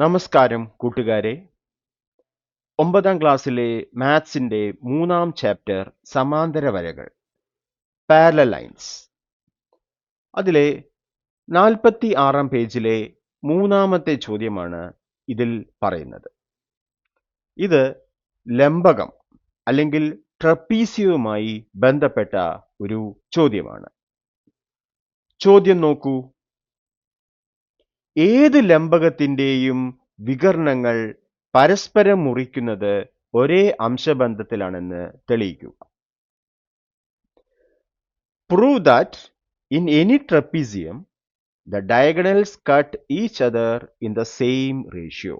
നമസ്കാരം കൂട്ടുകാരെ. 9ാം ക്ലാസ്സിലെ മാത്സിന്റെ 3ാം ചാപ്റ്റർ സമാന്തര വരകൾ, പാരലൽ ലൈൻസ്. അതിലെ 46ാം പേജിലെ 3ാമത്തെ ചോദ്യമാണ് ഇതിൽ പറയുന്നത്. ഇത് ലംബകം അല്ലെങ്കിൽ ട്രപ്പീസിയവുമായി ബന്ധപ്പെട്ട ഒരു ചോദ്യമാണ്. ചോദ്യം നോക്കൂ. ഏത് ലംബകത്തിന്റെയും വികർണങ്ങൾ പരസ്പരം മുറിക്കുന്നത് ഒരേ അംശബന്ധത്തിലാണെന്ന് തെളിയിക്കുക. Prove that in any trapezium the diagonals cut each other in the same ratio.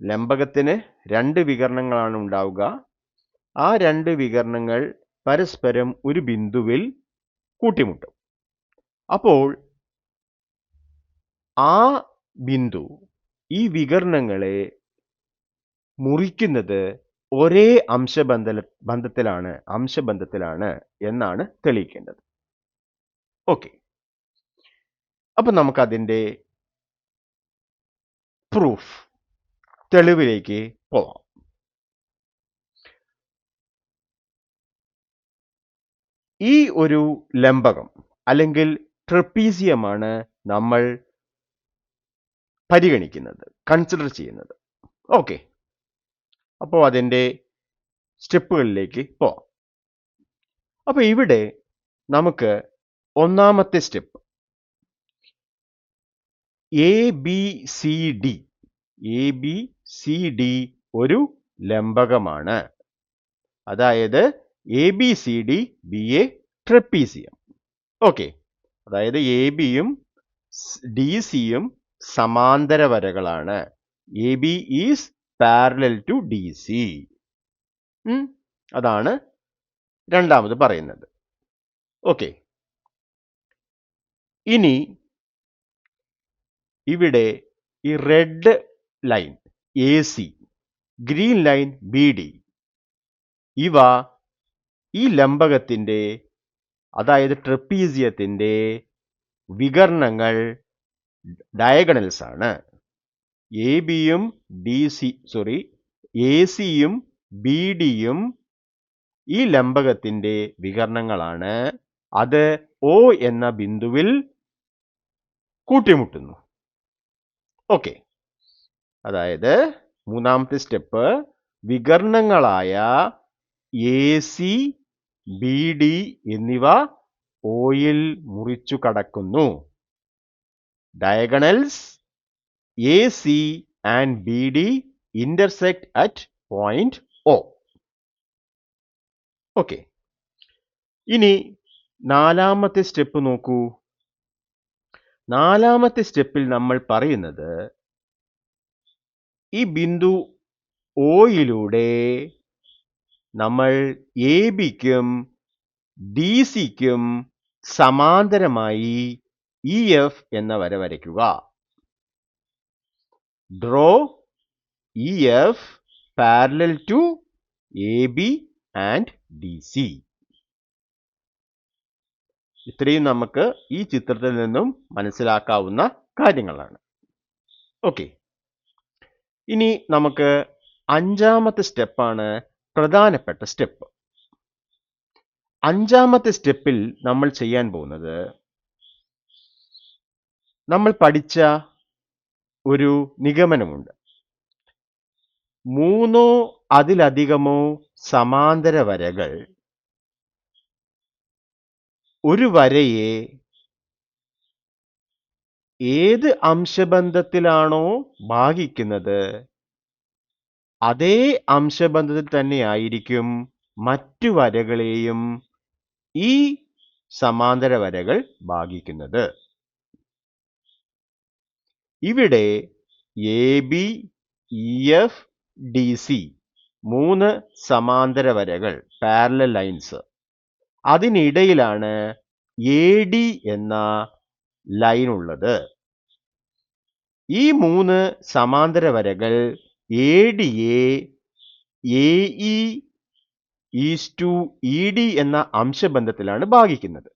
ലംബകത്തിന് രണ്ട് വികർണങ്ങളാണ് ഉണ്ടാവുക. ആ രണ്ട് വികർണങ്ങൾ പരസ്പരം ഒരു ബിന്ദുവിൽ കൂട്ടിമുട്ടും. അപ്പോൾ ആ ബിന്ദു ഈ വികർണങ്ങളെ മുറിക്കുന്നത് ഒരേ അംശബന്ധത്തിലാണ് എന്നാണ് തെളിയിക്കേണ്ടത്. ഓക്കെ, അപ്പൊ നമുക്കതിൻ്റെ പ്രൂഫ്, തെളിവിലേക്ക് പോവാം. ഈ ഒരു ലംബകം അല്ലെങ്കിൽ ട്രപ്പീസിയമാണ് നമ്മൾ പരിഗണിക്കുന്നത്, കൺസിഡർ ചെയ്യുന്നത്. ഓക്കെ, അപ്പോൾ അതിൻ്റെ സ്റ്റെപ്പുകളിലേക്ക് പോവാം. അപ്പോൾ ഇവിടെ നമുക്ക് ഒന്നാമത്തെ step A B C D ഒരു ലംബകമാണ്. അതായത് A B C D B A trapezium. Okay, അതായത് എ ബിയും ഡി സിയും സമാന്തര വരകളാണ്. A B is parallel to D C. അതാണ് രണ്ടാമത് പറയുന്നത്. ഓക്കെ, ഇനി ഇവിടെ ഈ red line A C, green line B D, ഇവ ഈ ലംബകത്തിൻ്റെ, അതായത് ട്രപ്പീസിയത്തിൻ്റെ വികർണങ്ങൾ, ഡയഗണൽസ് ആണ്. എ സിയും ബി ഡിയും ഈ ലംബകത്തിൻ്റെ വികർണങ്ങളാണ്. അത് ഒ എന്ന ബിന്ദുവിൽ കൂട്ടിമുട്ടുന്നു. ഓക്കെ, അതായത് മൂന്നാമത്തെ സ്റ്റെപ്പ്, വികർണങ്ങളായ എ സി ബി ഡി എന്നിവ ഓയിൽ മുറിച്ചു കടക്കുന്നു. Diagonals A C and B D intersect at point O. Okay, ഇനി നാലാമത്തെ സ്റ്റെപ്പ് നോക്കൂ. നാലാമത്തെ സ്റ്റെപ്പിൽ നമ്മൾ പറയുന്നത്, ഈ ബിന്ദു ഓയിലൂടെ നമ്മൾ എ ബിക്കും ഡി സിക്കും സമാന്തരമായി ഇ എഫ് എന്ന വര വരയ്ക്കുക. Draw E F parallel to A B and D C. ഇത്രയും നമുക്ക് ഈ ചിത്രത്തിൽ നിന്നും മനസ്സിലാക്കാവുന്ന കാര്യങ്ങളാണ്. ഓക്കെ, ഇനി നമുക്ക് അഞ്ചാമത്തെ സ്റ്റെപ്പാണ് പ്രധാനപ്പെട്ട സ്റ്റെപ്പ്. അഞ്ചാമത്തെ സ്റ്റെപ്പിൽ നമ്മൾ ചെയ്യാൻ പോകുന്നത്, നമ്മൾ പഠിച്ച ഒരു നിഗമനമുണ്ട്. മൂന്നോ അതിലധികമോ സമാന്തര വരകൾ ഒരു വരയെ ഏത് അംശബന്ധത്തിലാണോ ഭാഗിക്കുന്നത് അതേ അംശബന്ധത്തിൽ തന്നെയായിരിക്കും മറ്റു വരകളെയും ഈ സമാന്തര വരകൾ ഭാഗിക്കുന്നത്. ഇവിടെ A B E F D C മൂന്ന് സമാന്തര വരകൾ, പാരലൽ ലൈൻസ്. അതിനിടയിലാണ് എ ഡി എന്ന ലൈൻ ഉള്ളത്. ഈ മൂന്ന് സമാന്തര വരകൾ എ ഡിയെ A E is to E D എന്ന അംശബന്ധത്തിലാണ് ഭാഗിക്കുന്നത്.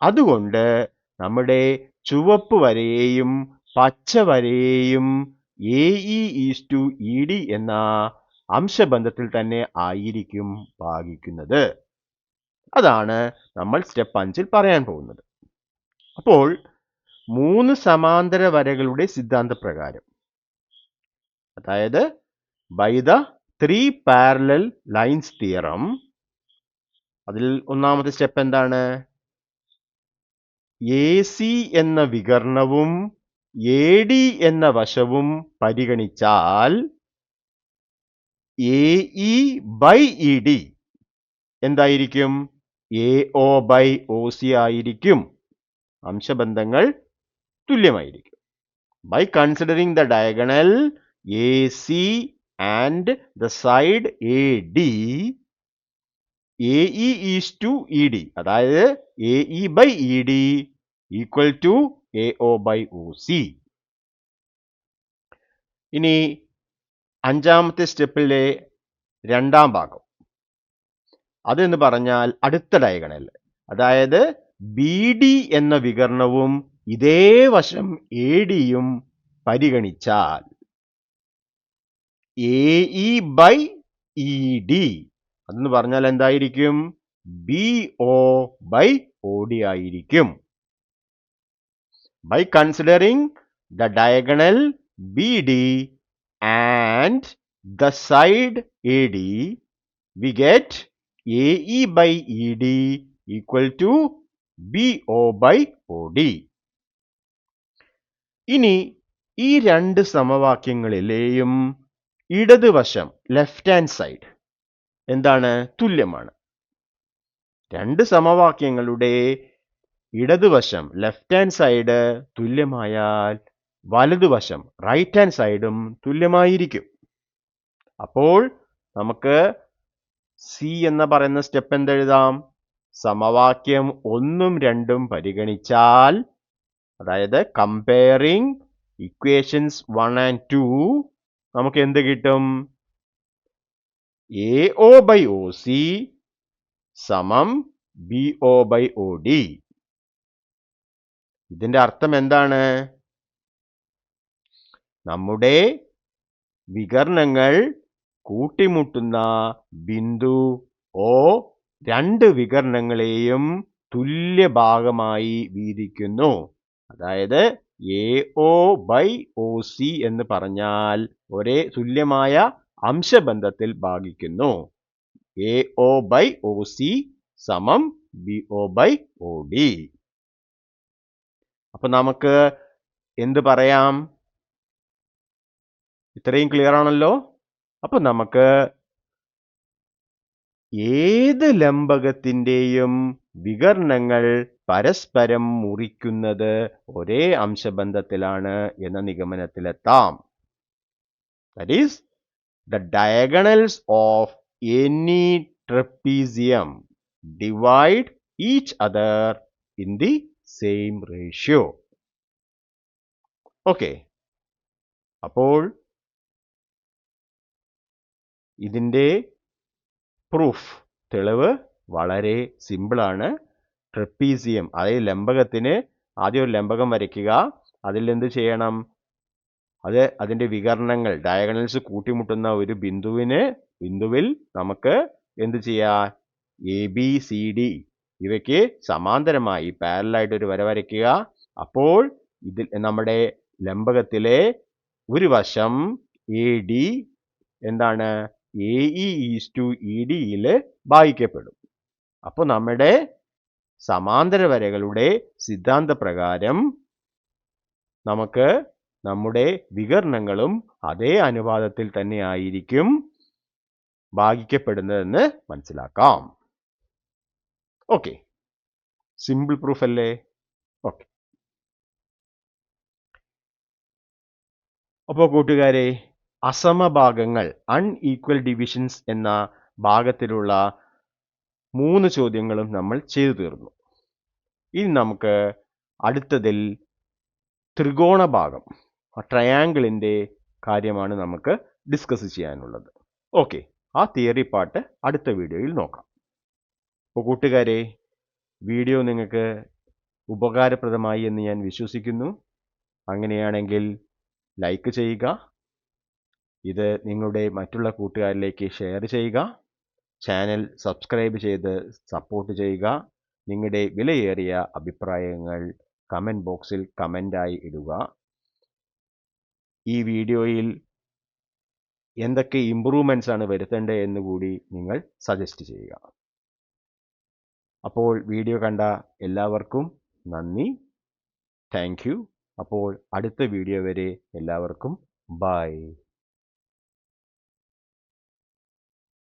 അതുകൊണ്ട് നമ്മുടെ ചുവപ്പ് വരയെയും പച്ച വരയെയും AE:ED എന്ന അംശബന്ധത്തിൽ തന്നെ ആയിരിക്കും ഭാഗിക്കുന്നത്. അതാണ് നമ്മൾ സ്റ്റെപ്പ് 5 പറയാൻ പോകുന്നത്. അപ്പോൾ 3 സമാന്തര വരകളുടെ സിദ്ധാന്തപ്രകാരം, അതായത് by the 3 parallel lines theorem, അതിൽ ഒന്നാമത്തെ സ്റ്റെപ്പ് എന്താണ്? AC എന്ന വികർണവും AD എന്ന വശവും പരിഗണിച്ചാൽ AE/ED എന്തായിരിക്കും? AO/OC ആയിരിക്കും. അംശബന്ധങ്ങൾ തുല്യമായിരിക്കും. By considering the diagonal AC and the side AD, AE:ED, അതായത് AE/ED equal to AO/OC. ഇനി അഞ്ചാമത്തെ സ്റ്റെപ്പിലെ രണ്ടാം ഭാഗം, അതെന്ന് പറഞ്ഞാൽ അടുത്ത ഡയഗണൽ, അതായത് BD എന്ന വികർണവും ഇതേ വശം ADയും പരിഗണിച്ചാൽ AE/ED അതെന്ന് പറഞ്ഞാൽ എന്തായിരിക്കും? BO/OD ആയിരിക്കും. By considering the diagonal BD and the side AD, we get AE/ED equal to BO/OD. ഇനി ഈ രണ്ട് സമവാക്യങ്ങളിലെയും ഇടതുവശം ലെഫ്റ്റ് ഹാൻഡ് സൈഡ് എന്താണ്? തുല്യമാണ്. രണ്ട് സമവാക്യങ്ങളുടെ ഇടതുവശം ലെഫ്റ്റ് ഹാൻഡ് സൈഡ് തുല്യമായാൽ വലതുവശം റൈറ്റ് ഹാൻഡ് സൈഡും തുല്യമായിരിക്കും. അപ്പോൾ നമുക്ക് സി എന്ന് പറയുന്ന സ്റ്റെപ്പ് എന്തെഴുതാം? സമവാക്യം 1ഉം 2ഉം പരിഗണിച്ചാൽ, അതായത് കമ്പയറിംഗ് ഇക്വേഷൻസ് 1 and 2, നമുക്ക് എന്ത് കിട്ടും? AO/OC സമം BO/OD. ഇതിന്റെ അർത്ഥം എന്താണ്? നമ്മുടെ വികർണങ്ങൾ കൂട്ടിമുട്ടുന്ന ബിന്ദു O രണ്ട് വികർണങ്ങളെയും തുല്യ ഭാഗമായി വീതിക്കുന്നു. അതായത് AO/OC എന്ന് പറഞ്ഞാൽ ഒരേ തുല്യമായ അംശബന്ധത്തിൽ ഭാഗിക്കുന്നു. AO/OC സമം BO/OD. അപ്പൊ നമുക്ക് എന്ത് പറയാം? ഇത്രയും ക്ലിയർ ആണല്ലോ. അപ്പൊ നമുക്ക് ഏത് ലംബകത്തിന്റെയും വികർണങ്ങൾ പരസ്പരം മുറിക്കുന്നത് ഒരേ അംശബന്ധത്തിലാണ് എന്ന നിഗമനത്തിലെത്താം. That is, the diagonals of any trapezium divide each other in the same ratio. Okay. അപ്പോൾ ഇതിന്റെ പ്രൂഫ്, തെളിവ് വളരെ സിമ്പിളാണ്. ട്രപ്പീസിയം, അതായത് ലംബകത്തിന് ആദ്യം ഒരു ലംബകം വരയ്ക്കുക. അതിൽ എന്ത് ചെയ്യണം? അതിന്റെ വികർണങ്ങൾ ഡയഗണൽസ് കൂട്ടിമുട്ടുന്ന ഒരു ബിന്ദുവിൽ നമുക്ക് എന്ത് ചെയ്യാം? ABCD ഇവയ്ക്ക് സമാന്തരമായി പാരലായിട്ട് ഒരു വര വരയ്ക്കുക. അപ്പോൾ ഇതിൽ നമ്മുടെ ലംബകത്തിലെ ഒരു വശം AD എന്താണ്? AE:ED ഭാഗിക്കപ്പെടും. അപ്പോൾ നമ്മുടെ സമാന്തര വരകളുടെ സിദ്ധാന്തപ്രകാരം നമുക്ക് നമ്മുടെ വികർണങ്ങളും അതേ അനുപാതത്തിൽ തന്നെ ആയിരിക്കും ഭാഗിക്കപ്പെടുന്നതെന്ന് മനസ്സിലാക്കാം. ഓക്കെ, സിമ്പിൾ പ്രൂഫ് അല്ലേ? ഓക്കെ. അപ്പോൾ കൂട്ടുകാരെ, അസമഭാഗങ്ങൾ അൺഈക്വൽ ഡിവിഷൻസ് എന്ന ഭാഗത്തിലുള്ള 3 ചോദ്യങ്ങളും നമ്മൾ ചെയ്തു തീർന്നു. ഇനി നമുക്ക് അടുത്തതിൽ ത്രികോണ ഭാഗം, ട്രയാങ്കിളിന്റെ കാര്യമാണ് നമുക്ക് ഡിസ്കസ് ചെയ്യാനുള്ളത്. ഓക്കെ, ആ തിയറി പാർട്ട് അടുത്ത വീഡിയോയിൽ നോക്കാം. അപ്പോൾ കൂട്ടുകാരെ, വീഡിയോ നിങ്ങൾക്ക് ഉപകാരപ്രദമായി എന്ന് ഞാൻ വിശ്വസിക്കുന്നു. അങ്ങനെയാണെങ്കിൽ ലൈക്ക് ചെയ്യുക, ഇത് നിങ്ങളുടെ മറ്റുള്ള കൂട്ടുകാരിലേക്ക് ഷെയർ ചെയ്യുക, ചാനൽ സബ്സ്ക്രൈബ് ചെയ്ത് സപ്പോർട്ട് ചെയ്യുക. നിങ്ങളുടെ വിലയേറിയ അഭിപ്രായങ്ങൾ കമൻറ്റ് ബോക്സിൽ കമൻ്റായി ഇടുക. ഈ വീഡിയോയിൽ എന്തൊക്കെ ഇമ്പ്രൂവ്മെൻറ്റ്സ് ആണ് വരുത്തേണ്ടത് എന്ന് കൂടി നിങ്ങൾ സജസ്റ്റ് ചെയ്യുക. അപ്പോൾ വീഡിയോ കണ്ട എല്ലാവർക്കും നന്ദി. Thank you. അപ്പോൾ അടുത്ത വീഡിയോ വരെ എല്ലാവർക്കും ബൈ.